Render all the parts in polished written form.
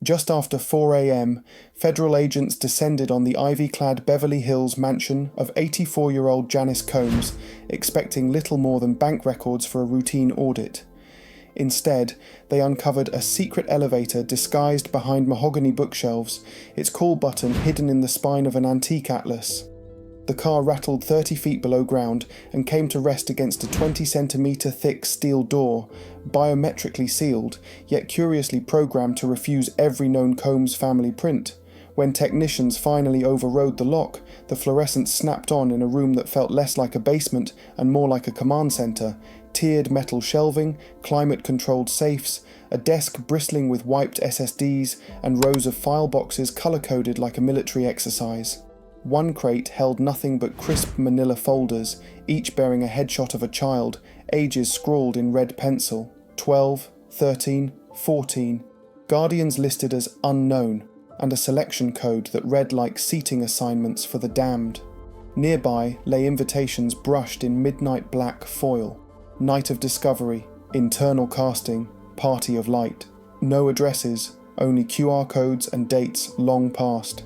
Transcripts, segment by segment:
Just after 4 a.m, federal agents descended on the ivy-clad Beverly Hills mansion of 84-year-old Janice Combs, expecting little more than bank records for a routine audit. Instead, they uncovered a secret elevator disguised behind mahogany bookshelves, its call button hidden in the spine of an antique atlas. The car rattled 30 feet below ground and came to rest against a 20-centimetre thick steel door, biometrically sealed, yet curiously programmed to refuse every known Combs family print. When technicians finally overrode the lock, the fluorescence snapped on in a room that felt less like a basement and more like a command centre. Tiered metal shelving, climate-controlled safes, a desk bristling with wiped SSDs, and rows of file boxes colour-coded like a military exercise. One crate held nothing but crisp manila folders, each bearing a headshot of a child, ages scrawled in red pencil: 12, 13, 14, guardians listed as unknown, and a selection code that read like seating assignments for the damned. Nearby lay invitations brushed in midnight black foil: Night of Discovery, Internal Casting, Party of Light. No addresses, only QR codes and dates long past.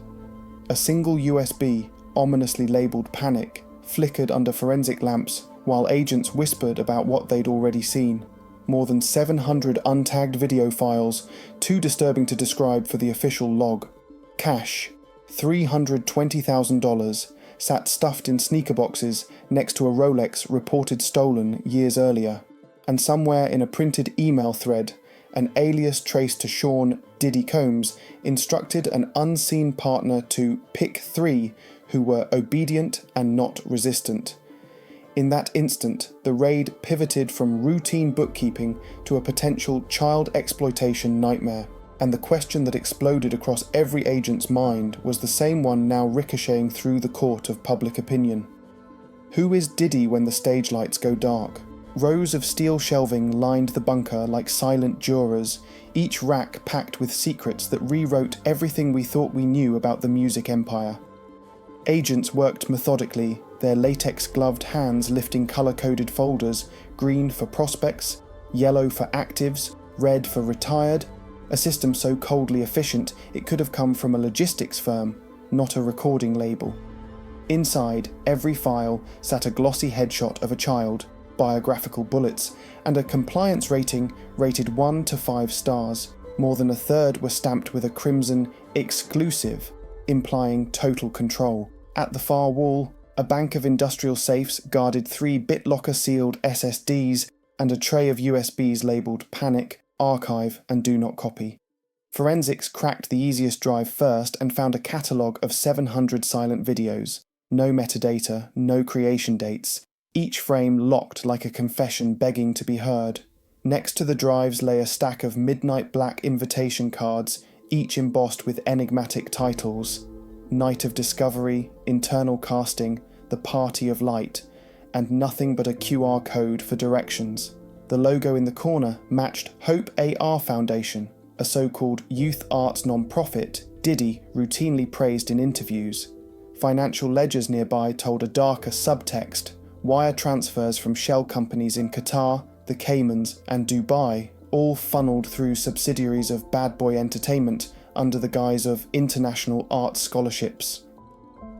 A single USB, ominously labelled Panic, flickered under forensic lamps while agents whispered about what they'd already seen. More than 700 untagged video files, too disturbing to describe for the official log. Cash, $320,000, sat stuffed in sneaker boxes next to a Rolex reported stolen years earlier. And somewhere in a printed email thread, an alias traced to Sean Diddy Combs instructed an unseen partner to pick 3 who were obedient and not resistant. In that instant, the raid pivoted from routine bookkeeping to a potential child exploitation nightmare, and the question that exploded across every agent's mind was the same one now ricocheting through the court of public opinion. Who is Diddy when the stage lights go dark? Rows of steel shelving lined the bunker like silent jurors, each rack packed with secrets that rewrote everything we thought we knew about the music empire. Agents worked methodically, their latex-gloved hands lifting colour-coded folders, green for prospects, yellow for actives, red for retired, a system so coldly efficient it could have come from a logistics firm, not a recording label. Inside every file sat a glossy headshot of a child, biographical bullets, and a compliance rating rated 1 to 5 stars. More than a third were stamped with a crimson exclusive, implying total control. At the far wall, a bank of industrial safes guarded 3 BitLocker sealed SSDs and a tray of USBs labelled Panic, Archive and Do Not Copy. Forensics cracked the easiest drive first and found a catalogue of 700 silent videos. No metadata, no creation dates. Each frame locked like a confession begging to be heard. Next to the drives lay a stack of midnight black invitation cards, each embossed with enigmatic titles: Night of Discovery, Internal Casting, The Party of Light, and nothing but a QR code for directions. The logo in the corner matched Hope AR Foundation, a so-called youth arts non-profit Diddy routinely praised in interviews. Financial ledgers nearby told a darker subtext: wire transfers from shell companies in Qatar, the Caymans, and Dubai, all funneled through subsidiaries of Bad Boy Entertainment under the guise of international arts scholarships.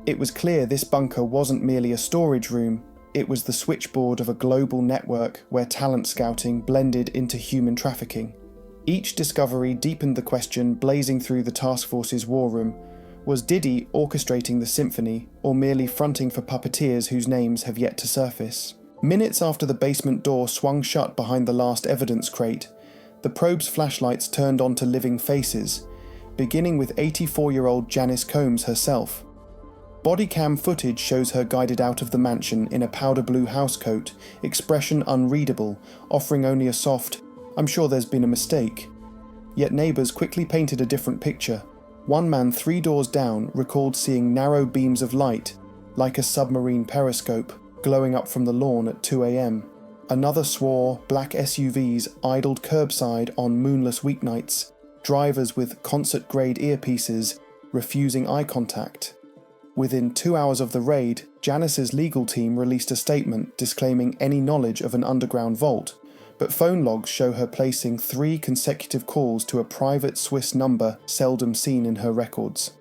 It was clear this bunker wasn't merely a storage room, it was the switchboard of a global network where talent scouting blended into human trafficking. Each discovery deepened the question blazing through the task force's war room: was Diddy orchestrating the symphony, or merely fronting for puppeteers whose names have yet to surface? Minutes after the basement door swung shut behind the last evidence crate, the probe's flashlights turned onto living faces, beginning with 84-year-old Janice Combs herself. Bodycam footage shows her guided out of the mansion in a powder blue housecoat, expression unreadable, offering only a soft, "I'm sure there's been a mistake." Yet neighbours quickly painted a different picture. One man 3 doors down recalled seeing narrow beams of light, like a submarine periscope, glowing up from the lawn at 2 a.m. Another swore black SUVs idled curbside on moonless weeknights, drivers with concert-grade earpieces refusing eye contact. Within 2 hours of the raid, Janice's legal team released a statement disclaiming any knowledge of an underground vault, but phone logs show her placing 3 consecutive calls to a private Swiss number seldom seen in her records.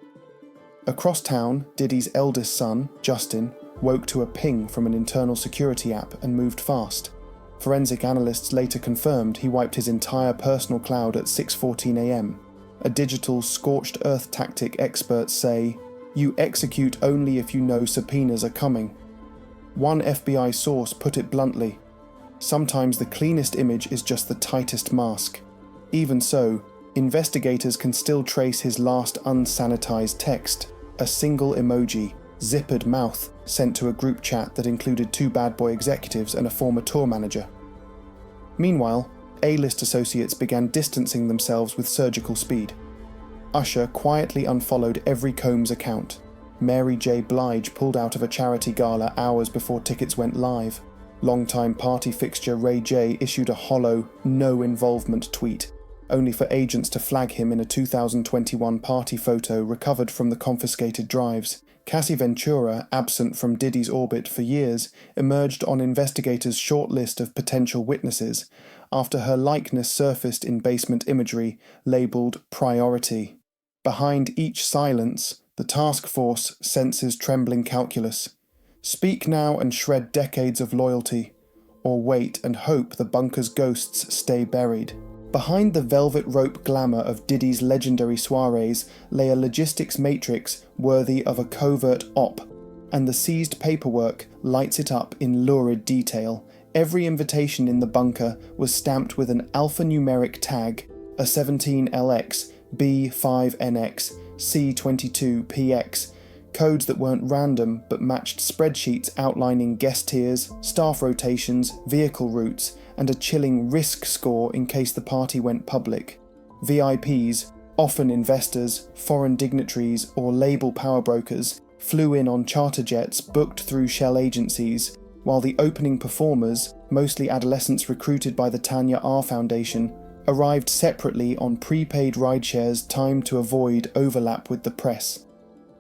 Across town, Diddy's eldest son, Justin, woke to a ping from an internal security app and moved fast. Forensic analysts later confirmed he wiped his entire personal cloud at 6:14 a.m. A digital scorched earth tactic experts say, "You execute only if you know subpoenas are coming." One FBI source put it bluntly, "Sometimes the cleanest image is just the tightest mask." Even so, investigators can still trace his last unsanitized text, a single emoji, zippered mouth, sent to a group chat that included 2 bad boy executives and a former tour manager. Meanwhile, A-list associates began distancing themselves with surgical speed. Usher quietly unfollowed every Combs account. Mary J. Blige pulled out of a charity gala hours before tickets went live. Longtime party fixture Ray J issued a hollow, no-involvement tweet, only for agents to flag him in a 2021 party photo recovered from the confiscated drives. Cassie Ventura, absent from Diddy's orbit for years, emerged on investigators' short list of potential witnesses after her likeness surfaced in basement imagery labelled Priority. Behind each silence, the task force senses trembling calculus. Speak now and shred decades of loyalty, or wait and hope the bunker's ghosts stay buried. Behind the velvet rope glamour of Diddy's legendary soirees lay a logistics matrix worthy of a covert op, and the seized paperwork lights it up in lurid detail. Every invitation in the bunker was stamped with an alphanumeric tag, a 17LX, B5NX, C22PX, codes that weren't random but matched spreadsheets outlining guest tiers, staff rotations, vehicle routes, and a chilling risk score in case the party went public. VIPs, often investors, foreign dignitaries, or label power brokers, flew in on charter jets booked through shell agencies, while the opening performers, mostly adolescents recruited by the Tanya R Foundation, arrived separately on prepaid rideshares timed to avoid overlap with the press.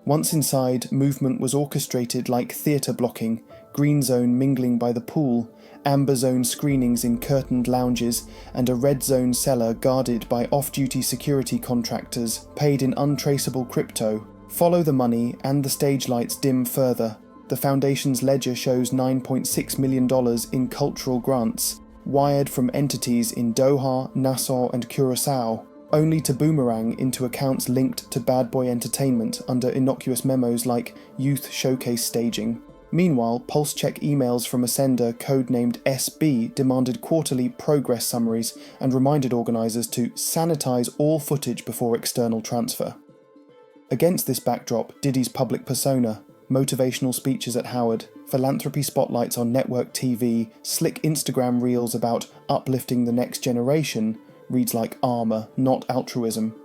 Once inside, movement was orchestrated like theatre blocking, green zone mingling by the pool, amber zone screenings in curtained lounges, and a red zone cellar guarded by off-duty security contractors paid in untraceable crypto. Follow the money and the stage lights dim further. The Foundation's ledger shows $9.6 million in cultural grants, wired from entities in Doha, Nassau and Curaçao, only to boomerang into accounts linked to Bad Boy Entertainment under innocuous memos like Youth Showcase Staging. Meanwhile, pulse check emails from a sender codenamed SB demanded quarterly progress summaries and reminded organisers to sanitize all footage before external transfer. Against this backdrop, Diddy's public persona, motivational speeches at Howard, philanthropy spotlights on network TV, slick Instagram reels about uplifting the next generation, reads like armour, not altruism.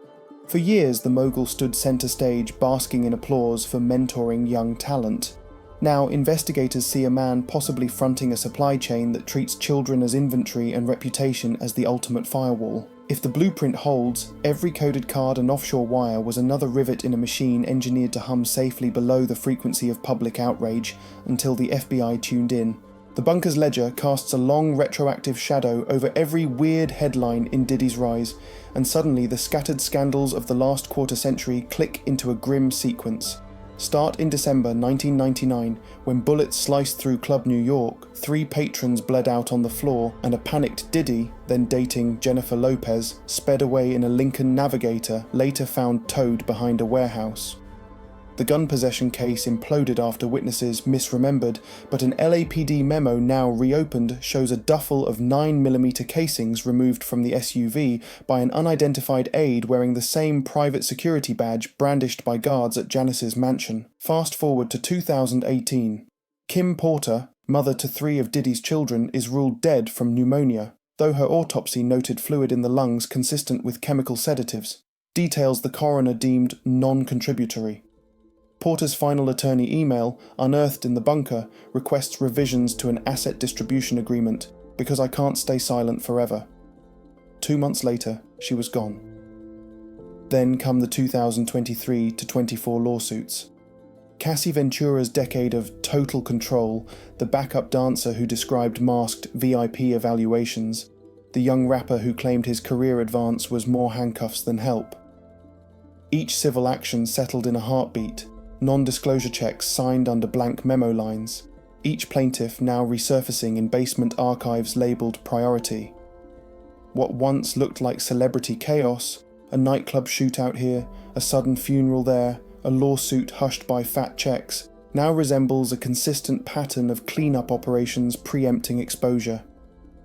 For years, the mogul stood centre stage basking in applause for mentoring young talent. Now, investigators see a man possibly fronting a supply chain that treats children as inventory and reputation as the ultimate firewall. If the blueprint holds, every coded card and offshore wire was another rivet in a machine engineered to hum safely below the frequency of public outrage until the FBI tuned in. The bunker's ledger casts a long retroactive shadow over every weird headline in Diddy's rise, and suddenly the scattered scandals of the last quarter century click into a grim sequence. Start in December 1999, when bullets sliced through Club New York, 3 patrons bled out on the floor, and a panicked Diddy, then dating Jennifer Lopez, sped away in a Lincoln Navigator, later found towed behind a warehouse. The gun possession case imploded after witnesses misremembered, but an LAPD memo now reopened shows a duffel of 9mm casings removed from the SUV by an unidentified aide wearing the same private security badge brandished by guards at Janice's mansion. Fast forward to 2018. Kim Porter, mother to 3 of Diddy's children, is ruled dead from pneumonia, though her autopsy noted fluid in the lungs consistent with chemical sedatives, details the coroner deemed non-contributory. Porter's final attorney email, unearthed in the bunker, requests revisions to an asset distribution agreement because I can't stay silent forever. 2 months later, she was gone. Then come the 2023-24 lawsuits. Cassie Ventura's decade of total control, the backup dancer who described masked VIP evaluations, the young rapper who claimed his career advance was more handcuffs than help. Each civil action settled in a heartbeat, non-disclosure checks signed under blank memo lines, each plaintiff now resurfacing in basement archives labelled priority. What once looked like celebrity chaos, a nightclub shootout here, a sudden funeral there, a lawsuit hushed by fat checks, now resembles a consistent pattern of clean-up operations preempting exposure.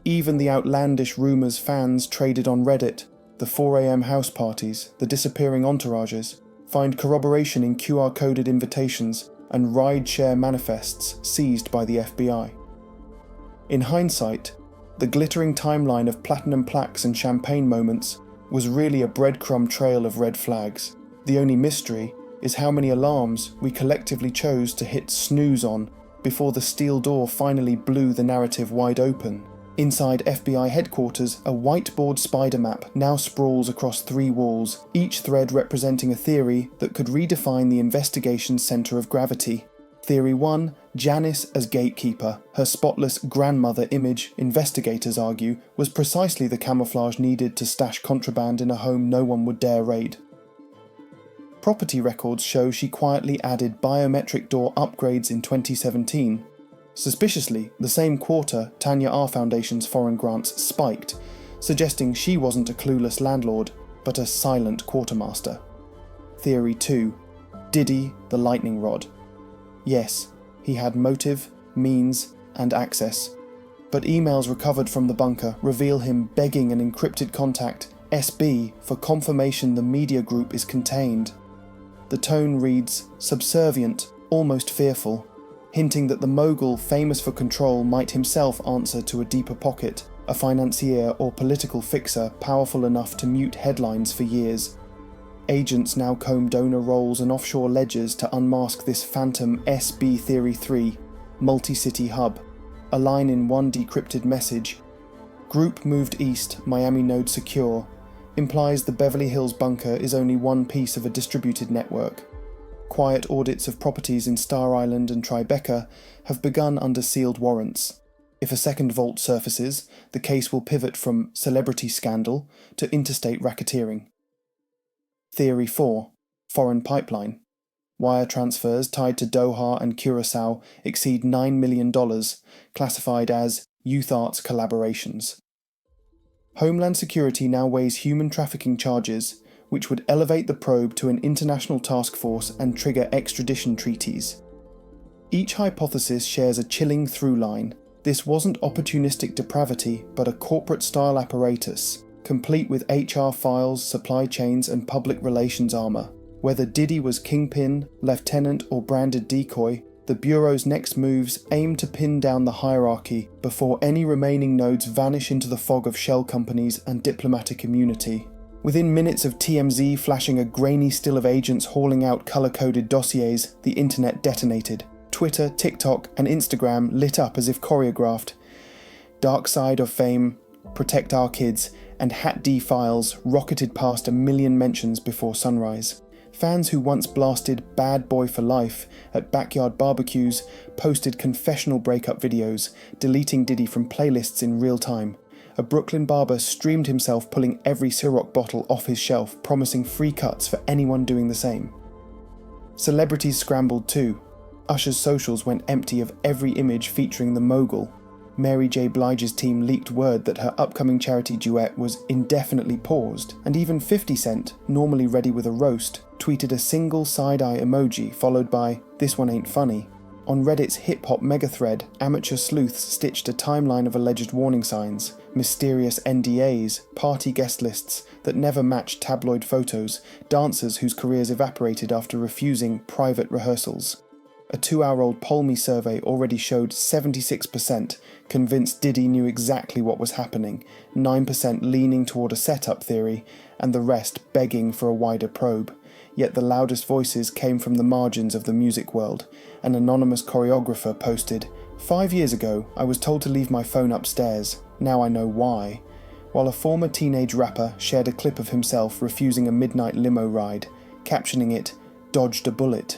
Even the outlandish rumours fans traded on Reddit, the 4 a.m. house parties, the disappearing entourages, find corroboration in QR-coded invitations and ride-share manifests seized by the FBI. In hindsight, the glittering timeline of platinum plaques and champagne moments was really a breadcrumb trail of red flags. The only mystery is how many alarms we collectively chose to hit snooze on before the steel door finally blew the narrative wide open. Inside FBI headquarters, a whiteboard spider map now sprawls across 3 walls, each thread representing a theory that could redefine the investigation's centre of gravity. Theory 1, Janice as gatekeeper. Her spotless grandmother image, investigators argue, was precisely the camouflage needed to stash contraband in a home no one would dare raid. Property records show she quietly added biometric door upgrades in 2017. Suspiciously, the same quarter, Tanya R. Foundation's foreign grants spiked, suggesting she wasn't a clueless landlord, but a silent quartermaster. Theory 2. Diddy, the lightning rod. Yes, he had motive, means, and access, but emails recovered from the bunker reveal him begging an encrypted contact, SB, for confirmation the media group is contained. The tone reads subservient, almost fearful, hinting that the mogul famous for control might himself answer to a deeper pocket, a financier or political fixer powerful enough to mute headlines for years. Agents now comb donor rolls and offshore ledgers to unmask this phantom SB Theory 3, multi-city hub. A line in one decrypted message, "Group moved east, Miami node secure," implies the Beverly Hills bunker is only one piece of a distributed network. Quiet audits of properties in Star Island and Tribeca have begun under sealed warrants. If a second vault surfaces, the case will pivot from celebrity scandal to interstate racketeering. Theory 4. Foreign pipeline. Wire transfers tied to Doha and Curacao exceed $9 million, classified as youth arts collaborations. Homeland Security now weighs human trafficking charges, which would elevate the probe to an international task force and trigger extradition treaties. Each hypothesis shares a chilling through line. This wasn't opportunistic depravity, but a corporate-style apparatus, complete with HR files, supply chains, and public relations armour. Whether Diddy was kingpin, lieutenant, or branded decoy, the Bureau's next moves aim to pin down the hierarchy before any remaining nodes vanish into the fog of shell companies and diplomatic immunity. Within minutes of TMZ flashing a grainy still of agents hauling out colour-coded dossiers, the internet detonated. Twitter, TikTok, and Instagram lit up as if choreographed. Dark Side of Fame, Protect Our Kids, and Hat D files rocketed past 1 million mentions before sunrise. Fans who once blasted Bad Boy for Life at backyard barbecues posted confessional breakup videos, deleting Diddy from playlists in real time. A Brooklyn barber streamed himself pulling every Ciroc bottle off his shelf, promising free cuts for anyone doing the same. Celebrities scrambled too. Usher's socials went empty of every image featuring the mogul. Mary J. Blige's team leaked word that her upcoming charity duet was indefinitely paused, and even 50 Cent, normally ready with a roast, tweeted a single side-eye emoji followed by, "This one ain't funny." On Reddit's hip-hop mega-thread, amateur sleuths stitched a timeline of alleged warning signs, mysterious NDAs, party guest lists that never matched tabloid photos, dancers whose careers evaporated after refusing private rehearsals. A 2-hour-old Polme survey already showed 76% convinced Diddy knew exactly what was happening, 9% leaning toward a setup theory, and the rest begging for a wider probe. Yet the loudest voices came from the margins of the music world. An anonymous choreographer posted, "5 years ago, I was told to leave my phone upstairs. Now I know why." While a former teenage rapper shared a clip of himself refusing a midnight limo ride, captioning it, "Dodged a bullet."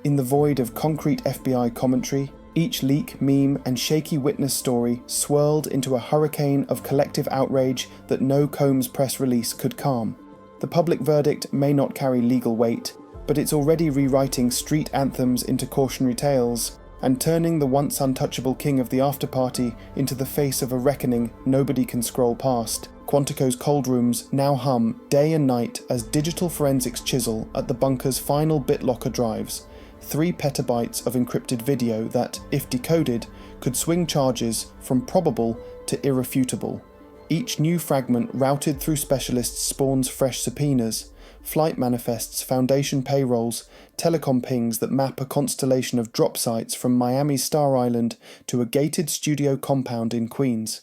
In the void of concrete FBI commentary, Each leak, meme, and shaky witness story swirled into a hurricane of collective outrage that no Combs press release could calm. The public verdict may not carry legal weight, but it's already rewriting street anthems into cautionary tales, and turning the once untouchable king of the afterparty into the face of a reckoning nobody can scroll past. Quantico's cold rooms now hum day and night as digital forensics chisel at the bunker's final BitLocker drives, 3 petabytes of encrypted video that, if decoded, could swing charges from probable to irrefutable. Each new fragment routed through specialists spawns fresh subpoenas, flight manifests, foundation payrolls, telecom pings that map a constellation of drop sites from Miami's Star Island to a gated studio compound in Queens.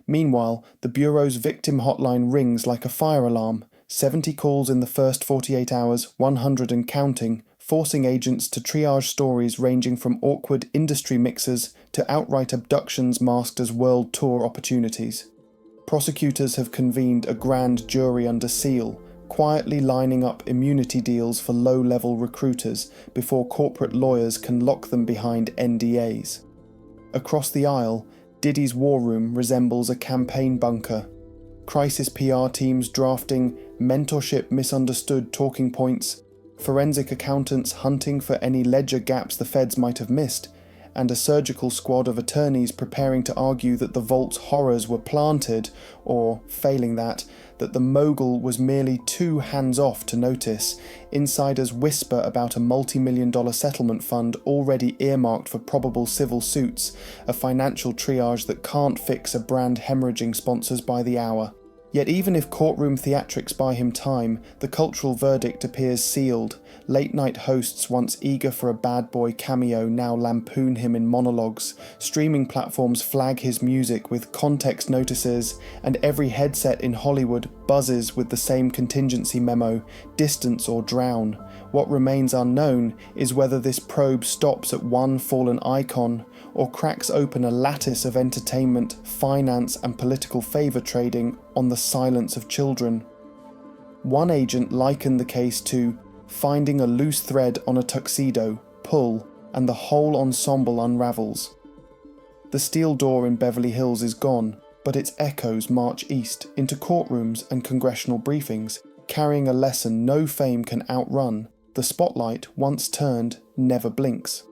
Meanwhile, the Bureau's victim hotline rings like a fire alarm, 70 calls in the first 48 hours, 100 and counting, forcing agents to triage stories ranging from awkward industry mixers to outright abductions masked as world tour opportunities. Prosecutors have convened a grand jury under seal, quietly lining up immunity deals for low-level recruiters before corporate lawyers can lock them behind NDAs. Across the aisle, Diddy's war room resembles a campaign bunker. Crisis PR teams drafting mentorship misunderstood talking points, forensic accountants hunting for any ledger gaps the feds might have missed, and a surgical squad of attorneys preparing to argue that the vault's horrors were planted, or, failing that the mogul was merely too hands-off to notice. Insiders whisper about a multi-million-dollar settlement fund already earmarked for probable civil suits, a financial triage that can't fix a brand hemorrhaging sponsors by the hour. Yet even if courtroom theatrics buy him time, the cultural verdict appears sealed. Late-night hosts once eager for a bad boy cameo now lampoon him in monologues, streaming platforms flag his music with context notices, and every headset in Hollywood buzzes with the same contingency memo, distance or drown. What remains unknown is whether this probe stops at one fallen icon, or cracks open a lattice of entertainment, finance and political favour trading on the silence of children. One agent likened the case to finding a loose thread on a tuxedo, pull, and the whole ensemble unravels. The steel door in Beverly Hills is gone, but its echoes march east into courtrooms and congressional briefings, carrying a lesson no fame can outrun. The spotlight, once turned, never blinks.